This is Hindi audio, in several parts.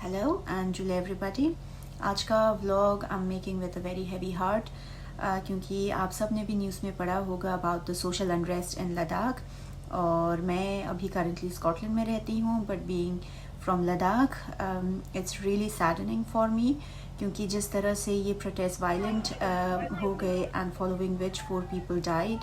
Hello and Julie everybody. आज का vlog I am making with a very heavy heart क्योंकि आप सब ने भी न्यूज़ में पढ़ा होगा अबाउट द सोशल अनरेस्ट इन लद्दाख। और मैं अभी करंटली स्कॉटलैंड में रहती हूँ, but being from Ladakh it's really saddening for me, क्योंकि जिस तरह से ये प्रोटेस्ट वायलेंट हो गए and following which 4 people died,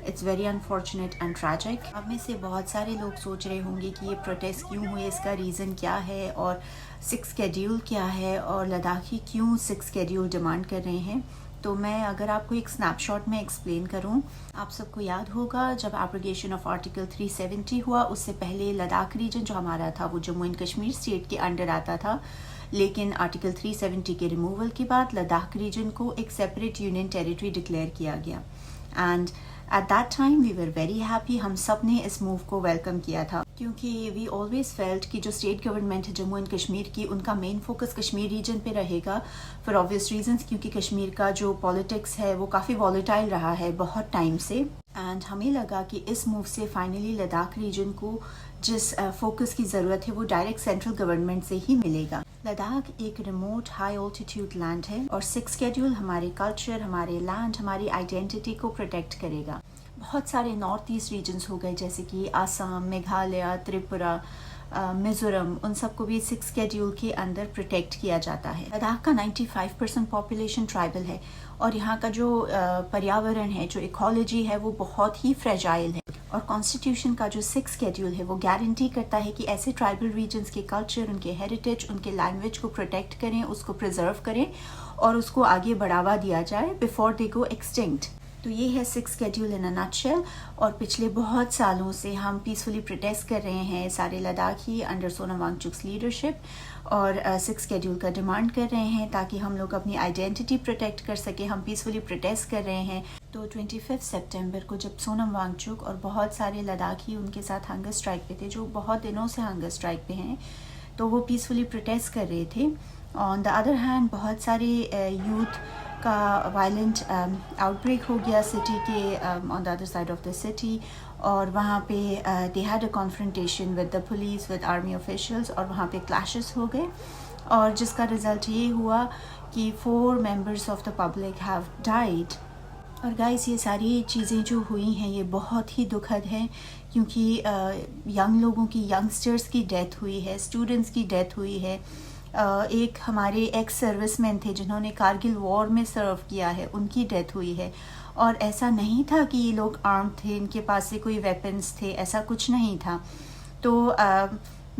it's very unfortunate and tragic. अब में से बहुत सारे लोग सोच रहे होंगे कि ये प्रोटेस्ट क्यों हुए, इसका रीज़न क्या है और 6 शेड्यूल क्या है और लद्दाखी क्यों 6 शेड्यूल डिमांड कर रहे हैं। तो मैं अगर आपको एक स्नैपशॉट में एक्सप्लेन करूं, आप सबको याद होगा जब एब्रोगेशन ऑफ आर्टिकल 370 हुआ, उससे पहले लद्दाख रीजन जो हमारा था वो जम्मू एंड कश्मीर स्टेट के अंडर आता था, लेकिन आर्टिकल 370 के रिमूवल के बाद लद्दाख रीजन को एक सेपरेट यूनियन टेरिटरी डिक्लेयर किया गया। And at that time we were very happy, हम सब ने इस मूव को वेलकम किया था, क्योंकि वी ऑलवेज फेल्ट कि जो स्टेट गवर्नमेंट है जम्मू एंड कश्मीर की, उनका मेन फोकस कश्मीर रीजन पे रहेगा फॉर ऑब्वियस रीजंस, क्योंकि कश्मीर का जो पॉलिटिक्स है वो काफ़ी वॉलेटाइल रहा है बहुत टाइम से। एंड हमें लगा कि इस मूव से फाइनली लद्दाख रीजन को जिस फोकस की ज़रूरत है वो डायरेक्ट सेंट्रल गवर्नमेंट से ही मिलेगा। लद्दाख एक रिमोट हाई ऑल्टीट्यूड लैंड है और 6 शेड्यूल हमारे कल्चर, हमारे लैंड, हमारी आइडेंटिटी को प्रोटेक्ट करेगा। बहुत सारे नॉर्थ ईस्ट रीजन्स हो गए जैसे कि आसाम, मेघालय, त्रिपुरा, मिजोरम, उन सबको भी 6 शेड्यूल के अंदर प्रोटेक्ट किया जाता है। लद्दाख का 95% पॉपुलेशन ट्राइबल है और यहाँ का जो पर्यावरण है, जो इकोलॉजी है, वो बहुत ही फ्रेजाइल है। और कॉन्स्टिट्यूशन का जो 6 शेड्यूल है वो गारंटी करता है कि ऐसे ट्राइबल रीजन्स के कल्चर, उनके हेरिटेज, उनके लैंग्वेज को प्रोटेक्ट करें, उसको प्रिजर्व करें और उसको आगे बढ़ावा दिया जाए बिफोर दे गो एक्सटिंक्ट। तो ये है 6 शेड्यूल इन अ नटशेल। और पिछले बहुत सालों से हम पीसफुली प्रोटेस्ट कर रहे हैं सारे लद्दाखी अंडर सोनम वांगचुक's लीडरशिप, और 6 शेड्यूल का डिमांड कर रहे हैं ताकि हम लोग अपनी आइडेंटिटी प्रोटेक्ट कर सके। हम पीसफुली प्रोटेस्ट कर रहे हैं। तो 25 सितंबर को जब सोनम वांगचुक और बहुत सारे लद्दाखी उनके साथ हंगर स्ट्राइक पे थे, जो बहुत दिनों से हंगर स्ट्राइक पे हैं, तो वो पीसफुली प्रोटेस्ट कर रहे थे। ऑन द अदर हैंड बहुत सारे यूथ का वायलेंट आउटब्रेक हो गया सिटी के on the other side of the city, और वहाँ पे they had a confrontation with the police, with army officials, और वहाँ पे क्लैशेस हो गए, और जिसका रिज़ल्ट ये हुआ कि 4 members of the public have died. और गाइस, ये सारी चीज़ें जो हुई हैं ये बहुत ही दुखद हैं, क्योंकि यंग लोगों की, यंगस्टर्स की डेथ हुई है, स्टूडेंट्स की डेथ हुई है। एक हमारे एक्स सर्विसमैन थे जिन्होंने कारगिल वॉर में सर्व किया है, उनकी डेथ हुई है। और ऐसा नहीं था कि ये लोग आर्म थे, इनके पास से कोई वेपन्स थे, ऐसा कुछ नहीं था। तो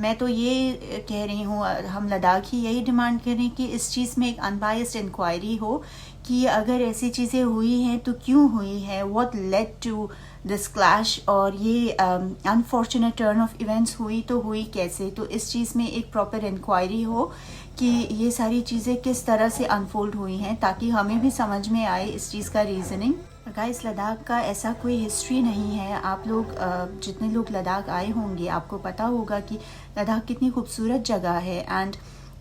मैं तो ये कह रही हूँ, हम लद्दाखी यही डिमांड करें कि इस चीज़ में एक अनबायस्ड इंक्वायरी हो कि अगर ऐसी चीज़ें हुई हैं तो क्यों हुई है, what led to this clash, और ये अनफॉर्चुनेट टर्न ऑफ इवेंट्स हुई तो हुई कैसे। तो इस चीज़ में एक प्रॉपर इंक्वायरी हो कि ये सारी चीज़ें किस तरह से अनफोल्ड हुई हैं, ताकि हमें भी समझ में आए इस चीज़ का रीज़निंग। गाइस, लद्दाख का ऐसा कोई हिस्ट्री नहीं है। आप लोग जितने लोग लद्दाख आए होंगे आपको पता होगा कि लद्दाख कितनी खूबसूरत जगह है। एंड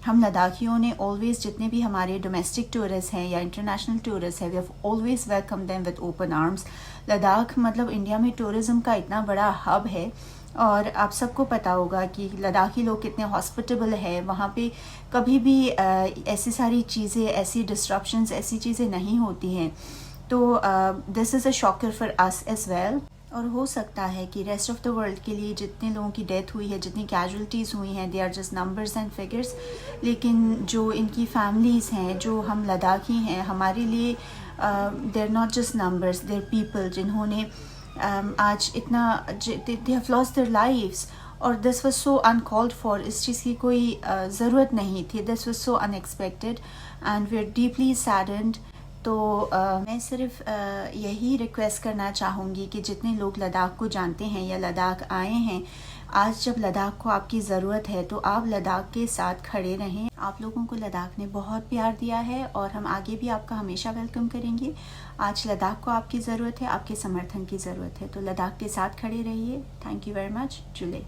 हम लद्दाखियों ने ऑलवेज, जितने भी हमारे डोमेस्टिक टूरिस्ट हैं या इंटरनेशनल टूरिस्ट हैं, we have always welcome them with open arms. Ladakh मतलब इंडिया में टूरिज़्म का इतना बड़ा हब है, और आप सबको पता होगा कि लद्दाखी लोग कितने हॉस्पिटेबल है। वहाँ पे कभी भी ऐसी सारी चीज़ें, ऐसी डिस्ट्रप्शंस, ऐसी चीज़ें नहीं होती हैं। तो this is a shocker for us as well. और हो सकता है कि रेस्ट ऑफ द वर्ल्ड के लिए जितने लोगों की डेथ हुई है, जितनी कैजुअलिटीज़ हुई हैं, they are just numbers and figures, लेकिन जो इनकी फैमिलीज़ हैं, जो हम लद्दाखी हैं, हमारे लिए they are not just numbers, they are people जिन्होंने आज इतना, they have lost their lives. और this was so uncalled for, इस चीज़ की कोई ज़रूरत नहीं थी। This was so unexpected and we are deeply saddened. तो मैं सिर्फ यही रिक्वेस्ट करना चाहूँगी कि जितने लोग लद्दाख को जानते हैं या लद्दाख आए हैं, आज जब लद्दाख को आपकी ज़रूरत है तो आप लद्दाख के साथ खड़े रहें। आप लोगों को लद्दाख ने बहुत प्यार दिया है और हम आगे भी आपका हमेशा वेलकम करेंगे। आज लद्दाख को आपकी ज़रूरत है, आपके समर्थन की ज़रूरत है, तो लद्दाख के साथ खड़े रहिए। Thank you very much. जुले।